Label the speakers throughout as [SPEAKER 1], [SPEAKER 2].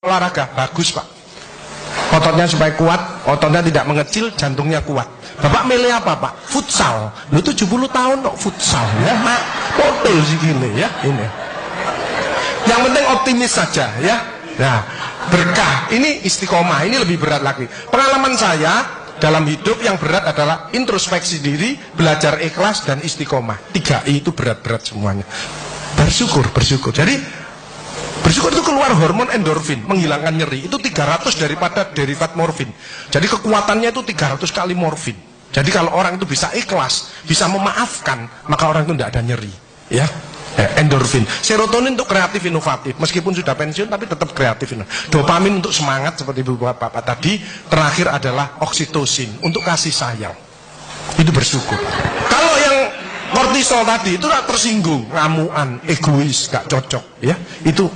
[SPEAKER 1] olahraga bagus Pak, ototnya supaya kuat, ototnya tidak mengecil, jantungnya kuat. Bapak milih apa Pak? Futsal. Lu 70 tahun kok futsal ya Mak, betul sih gini ya ini. Yang penting optimis saja ya. Nah berkah ini istiqomah, ini lebih berat lagi. Pengalaman saya dalam hidup yang berat adalah introspeksi diri, belajar ikhlas dan istiqomah. 3I itu berat-berat semuanya. Bersyukur. Jadi bersyukur itu keluar hormon endorfin, menghilangkan nyeri. Itu 300 daripada derivat morfin. Jadi kekuatannya itu 300 kali morfin. Jadi kalau orang itu bisa ikhlas, bisa memaafkan, maka orang itu tidak ada nyeri. Ya, endorfin. Serotonin untuk kreatif inovatif. Meskipun sudah pensiun tapi tetap kreatif. Dopamin untuk semangat seperti Ibu Bapak tadi. Terakhir adalah oksitosin untuk kasih sayang. Itu bersyukur. Kalau yang kortisol tadi itu tersinggung, ngamuan, egois, gak cocok, ya. Itu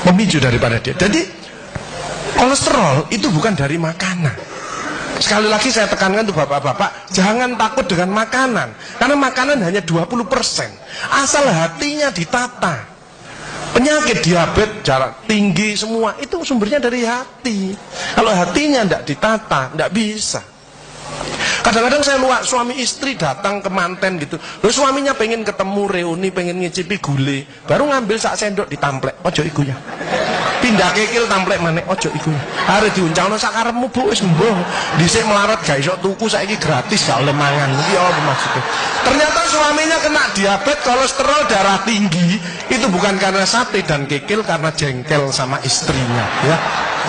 [SPEAKER 1] memicu daripada dia. Jadi kolesterol itu bukan dari makanan. Sekali lagi saya tekankan tuh bapak-bapak, jangan takut dengan makanan, karena makanan hanya 20%. Asal hatinya ditata. Penyakit diabetes, jarak tinggi semua itu sumbernya dari hati. Kalau hatinya tidak ditata, tidak bisa. Kadang-kadang saya luak suami istri datang ke manten gitu. Lalu suaminya pengen ketemu reuni, pengen ngicipi gulai, baru ngambil sak sendok ditamplek, ojo iku ya. Pindah kekil tamplek maneh, ojo iku ya. Are diuncalno sak karepmu Bu wis mbuh. Dhisik melarat gak iso tuku, saiki gratis gak oleh mangan. Iki apa maksudnya? Ternyata suaminya kena diabetes, kolesterol, darah tinggi. Itu bukan karena sate dan kekil, karena jengkel sama istrinya ya.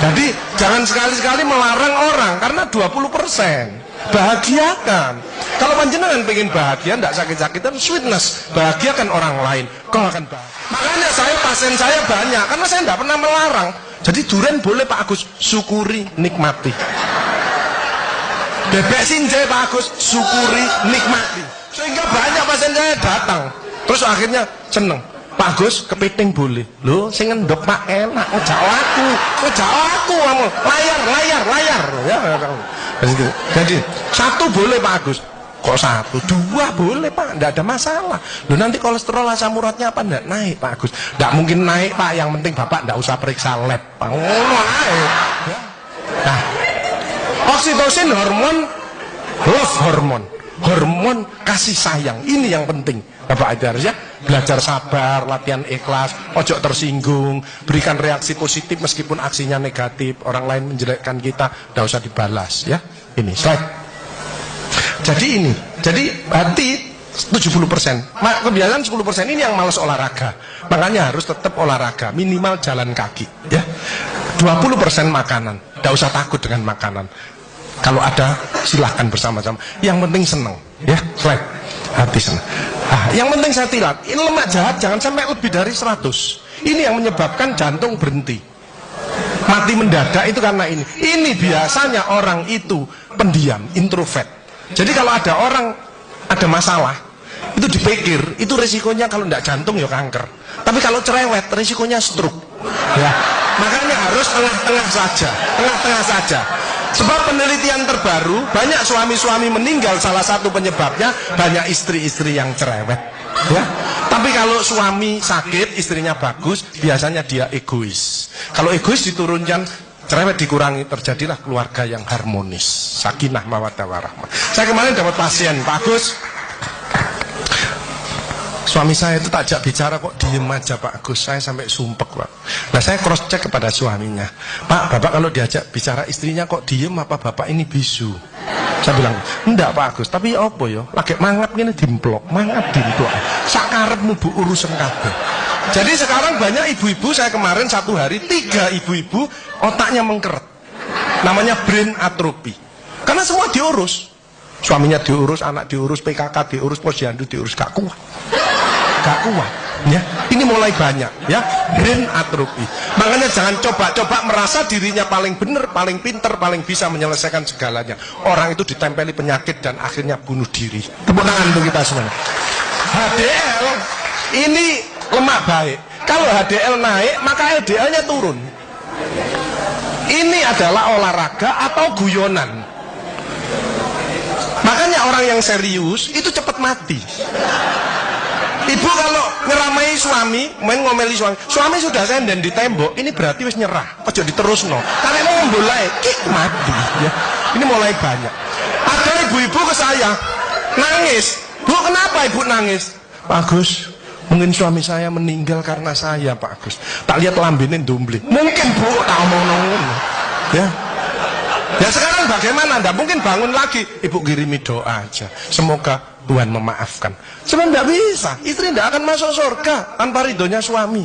[SPEAKER 1] Jadi jangan sekali-sekali melarang orang karena 20%. Bahagiakan. Kalau panjenengan pengen bahagia, tidak sakit-sakitan, sweetness, bahagiakan orang lain, kau akan bahagia. Makanya pasien saya banyak, karena saya tidak pernah melarang. Jadi durian boleh Pak Agus, syukuri, nikmati. Bebek sinjai Pak Agus, syukuri, nikmati. Sehingga banyak pasien saya datang, terus akhirnya seneng. Pak Gus, kepiting boleh. Loh, sing ngendok Pak enak. Jauh aku, kamu. Layar. Ya, jadi satu boleh Pak Agus. Kok satu? Dua boleh Pak, tidak ada masalah. Loh nanti kolesterol asam uratnya apa tidak naik Pak Agus? Tidak mungkin naik Pak. Yang penting Bapak tidak usah periksa lab. Pak. Nah, oksitosin hormon love hormon kasih sayang. Ini yang penting. Bapak itu harusnya belajar sabar, latihan ikhlas, ojo tersinggung, berikan reaksi positif meskipun aksinya negatif, orang lain menjelekkan kita, tidak usah dibalas ya. Ini slide. Jadi hati 70%, kebiasaan 10% ini yang malas olahraga. Makanya harus tetap olahraga, minimal jalan kaki ya. 20% makanan, tidak usah takut dengan makanan. Kalau ada silahkan bersama-sama. Yang penting senang ya. Slide. Hati senang. Yang penting saya tilat, ini lemak jahat jangan sampai lebih dari 100. Ini yang menyebabkan jantung berhenti, mati mendadak itu karena ini. Ini biasanya orang itu pendiam, introvert. Jadi kalau ada orang ada masalah, itu dipikir, itu resikonya kalau tidak jantung ya kanker. Tapi kalau cerewet, resikonya stroke. Ya, makanya harus tengah-tengah saja. Sebab penelitian terbaru, banyak suami-suami meninggal, salah satu penyebabnya banyak istri-istri yang cerewet ya. Tapi kalau suami sakit, istrinya bagus, biasanya dia egois. Kalau egois diturunkan, cerewet dikurangi, terjadilah keluarga yang harmonis, sakinah mawaddah warahmah. Saya kemarin dapat pasien, Pak Agus, suami saya itu tak ajak bicara kok diem aja Pak Agus, saya sampai sumpek Pak. Nah saya cross check kepada suaminya, Pak, Bapak kalau diajak bicara istrinya kok diem, apa Bapak ini bisu? Saya bilang, enggak Pak Agus, tapi apa ya, lagi mangap gini dimplok, sakarepmu Bu urusan kabeh. Jadi sekarang banyak ibu-ibu, saya kemarin satu hari 3 ibu-ibu otaknya mengkeret, namanya brain atrophy, karena semua diurus, suaminya diurus, anak diurus, PKK diurus, posyandu diurus, gak kuat ya. Ini mulai banyak ya, brain atrophy. Makanya jangan coba-coba merasa dirinya paling benar, paling pinter, paling bisa menyelesaikan segalanya. Orang itu ditempeli penyakit dan akhirnya bunuh diri. Tepuk tangan untuk kita semua. HDL ini lemak baik. Kalau HDL naik, maka LDL-nya turun. Ini adalah olahraga atau guyonan. Makanya orang yang serius itu cepat mati. Ibu kalau ngeramai suami, main ngomeli suami sudah senden di tembok, ini berarti wis nyerah. Ojo diterusno. Karena mau mulai mati ya. Ini mulai banyak. Ada ibu-ibu ke saya nangis. Bu, kenapa ibu nangis? Pak Agus, mungkin suami saya meninggal karena saya, Pak Agus. Tak lihat lambene ndumbli. Mungkin Bu, tak omong-omong. Ya. Ya sekarang bagaimana? Nggak mungkin bangun lagi. Ibu kirimi doa aja. Semoga Tuhan memaafkan. Sebenarnya nggak bisa. Istri nggak akan masuk surga tanpa ridhonya suami.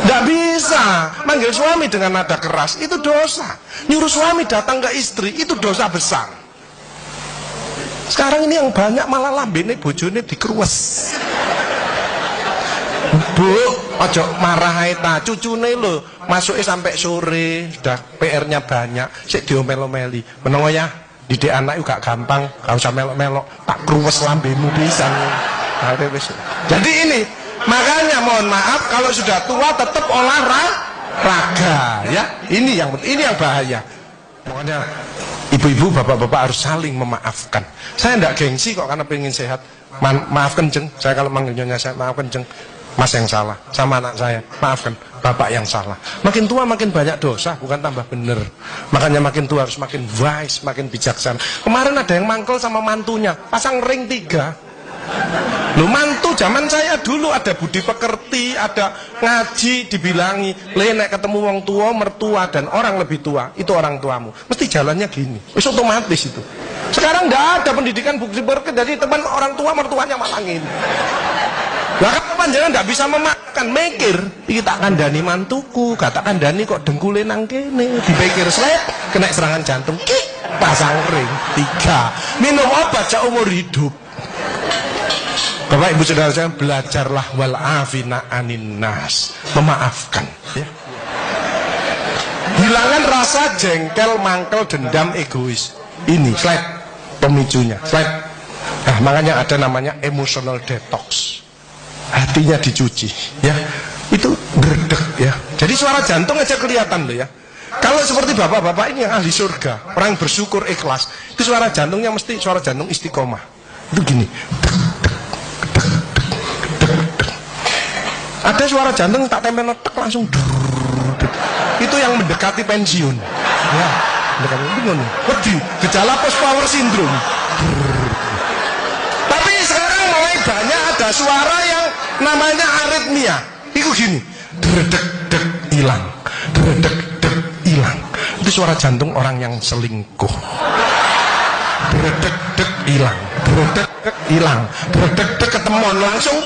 [SPEAKER 1] Nggak bisa. Manggil suami dengan nada keras itu dosa. Nyuruh suami datang ke istri itu dosa besar. Sekarang ini yang banyak malah lambene bojone dikeruwes. Bu, ojo marah ae ta, cucune lho, masuke sampai sore, sudah PR-nya banyak, sik diomel-omeli. Menengo ya, didik anak gak gampang, gak usah melok-melok, tak kruwes lambemu pisan. Jadi ini, makanya mohon maaf kalau sudah tua tetap olahraga, ya. Ini yang bahaya. Pokoknya ibu-ibu, bapak-bapak harus saling memaafkan. Saya enggak gengsi kok karena pengen sehat. Maafkan Jeng, saya kalau manggilnya saya maafkan Jeng. Mas yang salah, sama anak saya, maafkan bapak yang salah. Makin tua makin banyak dosa, bukan tambah bener. Makanya makin tua harus makin wise, makin bijaksana. Kemarin ada yang mangkel sama mantunya, pasang ring 3. Lu mantu zaman saya dulu ada budi pekerti, ada ngaji, dibilangi, nek ketemu wong tua, mertua dan orang lebih tua, itu orang tuamu. Mesti jalannya gini, itu otomatis itu. Sekarang enggak ada pendidikan budi pekerti, jadi teman orang tua mertuanya malah ngini. Lah kapan jangan nggak bisa memakan, mikir, iki tak kandhani mantuku, kata kandhani kok dengkule nang kene, dipikir slep, kena serangan jantung, pasang ring 3, minum obat seumur hidup. Bapak Ibu Saudara saya, belajarlah wal afina anin nas, memaafkan ya. Hilangkan rasa jengkel, mangkel, dendam, egois. Ini slide pemicunya, slide. Nah, makanya ada namanya emotional detox. Hatinya dicuci ya, itu berdek ya. Jadi suara jantung aja kelihatan loh ya. Kalau seperti bapak-bapak ini yang ahli surga, orang bersyukur ikhlas, itu suara jantungnya mesti suara jantung istiqomah. Itu gini. Ada suara jantung tak tempel tek langsung. Itu yang mendekati pensiun. Ya, mendekati bingung. Wedi, gejala post power syndrome. Tapi sekarang mulai banyak ada suara yang namanya aritmia. Itu gini, dredek-dek hilang, dredek-dek hilang. Itu suara jantung orang yang selingkuh. Dredek-dek hilang, dredek-dek hilang, dredek-dek ketemuan langsung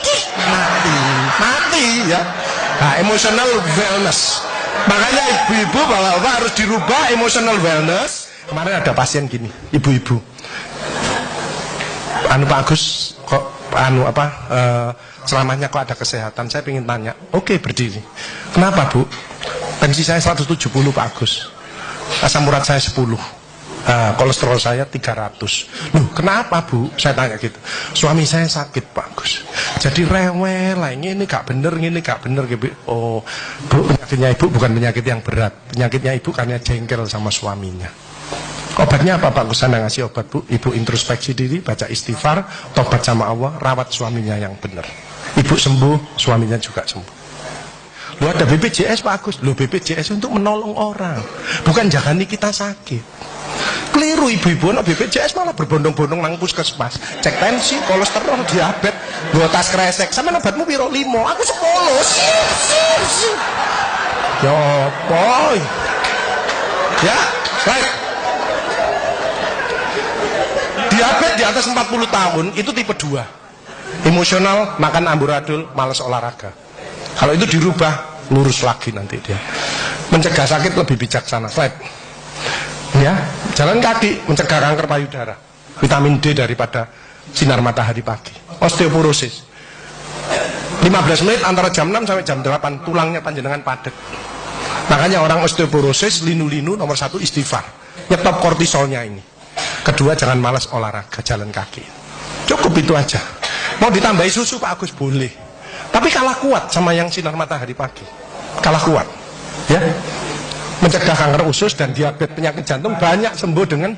[SPEAKER 1] mati ya. Nah, emotional wellness. Makanya ibu-ibu, bapak-bapak harus dirubah emotional wellness. Kemarin ada pasien gini, ibu-ibu. Anu Pak Agus, kok selamanya kok ada kesehatan, saya ingin tanya. Oke, berdiri. Kenapa Bu? Tensi saya 170 Pak Agus, asam urat saya 10, kolesterol saya 300. Loh kenapa Bu? Saya tanya gitu. Suami saya sakit Pak Agus, jadi rewel lah, ini gak bener, ini gak bener gitu. Oh Bu, penyakitnya Ibu bukan penyakit yang berat, penyakitnya Ibu karena jengkel sama suaminya. Obatnya apa Pak Kusana ngasih obat Bu? Ibu introspeksi diri, baca istighfar, tobat sama Allah, rawat suaminya yang benar. Ibu sembuh, suaminya juga sembuh. Lu ada BPJS Pak Agus, lu BPJS untuk menolong orang, bukan jagani kita sakit. Keliru ibu-ibu, no BPJS malah berbondong-bondong nang puskesmas, cek tensi, kolesterol, diabetes, bawa tas kresek, sama obatmu piro 5, aku 10. Ya boy, ya, baik. Diabetes di atas 40 tahun itu tipe 2. Emosional, makan amburadul, malas olahraga. Kalau itu dirubah, lurus lagi nanti dia. Mencegah sakit lebih bijaksana. Slide. Ya, jalan kaki mencegah kanker payudara. Vitamin D daripada sinar matahari pagi. Osteoporosis. 15 menit antara jam 6 sampai jam 8 tulangnya panjenengan padat. Makanya orang osteoporosis, linu-linu nomor 1 istighfar. Nyetop kortisolnya ini. Kedua, jangan malas olahraga, jalan kaki. Cukup itu aja. Mau ditambahi susu Pak Agus boleh, tapi kalah kuat sama yang sinar matahari pagi. Kalah kuat ya. Mencegah kanker usus dan diabetes, penyakit jantung banyak sembuh dengan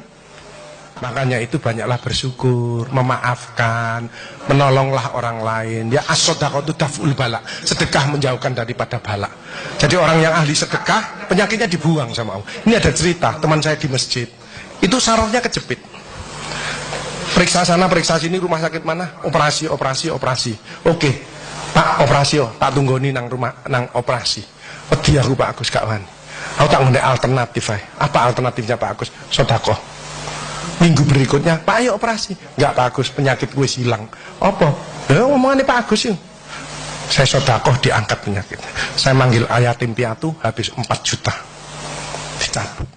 [SPEAKER 1] Makanya itu banyaklah bersyukur, memaafkan, menolonglah orang lain. Ya as-shadaqatu daf'ul bala. Sedekah menjauhkan daripada bala. Jadi orang yang ahli sedekah, penyakitnya dibuang sama Allah. Ini ada cerita, teman saya di masjid. Itu sarafnya kejepit. Periksa sana, periksa sini, rumah sakit mana? Operasi. Oke. Pak, operasi tak tunggoni nang rumah nang operasi. Wedi aku Pak Agus gak wani. Aku tak ngene alternatif ae. Apa alternatifnya Pak Agus? Sedekah. Minggu berikutnya, Pak ayo operasi. Enggak Pak Agus, penyakit gue hilang. Apa? Ya ngomongannya Pak Agus yuk. Saya sedekah diangkat penyakit. Saya manggil yatim piatu habis 4 juta. Dicabut.